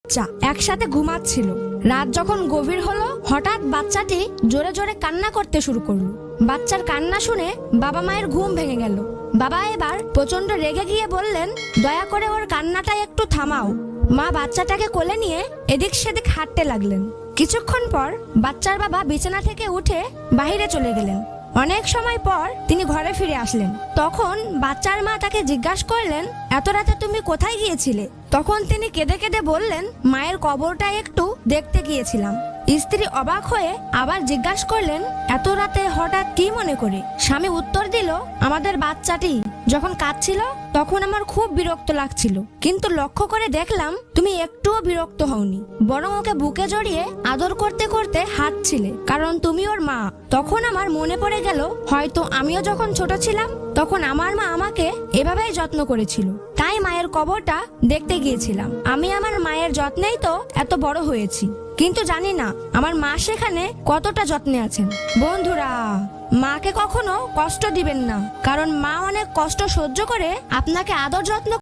বাচ্চা একসাথে ঘুমাচ্ছিল। রাত যখন গভীর হলো, হঠাৎ বাচ্চাটি জোরে জোরে কান্না করতে শুরু করলো। বাচ্চার কান্না শুনে বাবা মায়ের ঘুম ভেঙে গেল। বাবা এবার প্রচন্ড রেগে গিয়ে বললেন, দয়া করে ওর কান্নাটা একটু থামাও। মা বাচ্চাটাকে কোলে নিয়ে এদিক সেদিক হাঁটতে লাগলেন। কিছুক্ষণ পর বাচ্চার বাবা বিছানা থেকে উঠে বাইরে চলে গেলেন। অনেক সময় পর তিনি ঘরে ফিরে আসলেন। তখন বাচ্চার মা তাকে জিজ্ঞাসা করলেন, এত রাতে তুমি কোথায় গিয়েছিলে? তখন তিনি কেঁদে কেঁদে বললেন, মায়ের কবরটা একটু দেখতে গিয়েছিলাম। স্ত্রী অবাক হয়ে আবার জিজ্ঞাসা করলেন, এত রাতে হঠাৎ কি মনে করে? স্বামী উত্তর দিল, আমাদের বাচ্চাটি যখন কাঁদছিল তখন আমার খুব বিরক্ত লাগছিল, কিন্তু লক্ষ্য করে দেখলাম তুমি একটুও বিরক্ত হওনি, বরং ওকে বুকে জড়িয়ে আদর করতে করতে হাঁটছিলে, কারণ তুমি ওর মা। তখন আমার মনে পড়ে গেল, হয়তো আমিও যখন ছোট ছিলাম তখন আমার মা আমাকে এভাবেই যত্ন করেছিল, তাই মায়ের কবরটা দেখতে গিয়েছিলাম। আমি আমার মায়ের যত্নেই তো এত বড় হয়েছি, কিন্তু জানি না আমার মা সেখানে কতটা যত্নে আছেন। বন্ধুরা, মাকে কখনো কষ্ট দিবেন না, কারণ মা অনেক কষ্ট সহ্য করে আপনাকে আদর যত্ন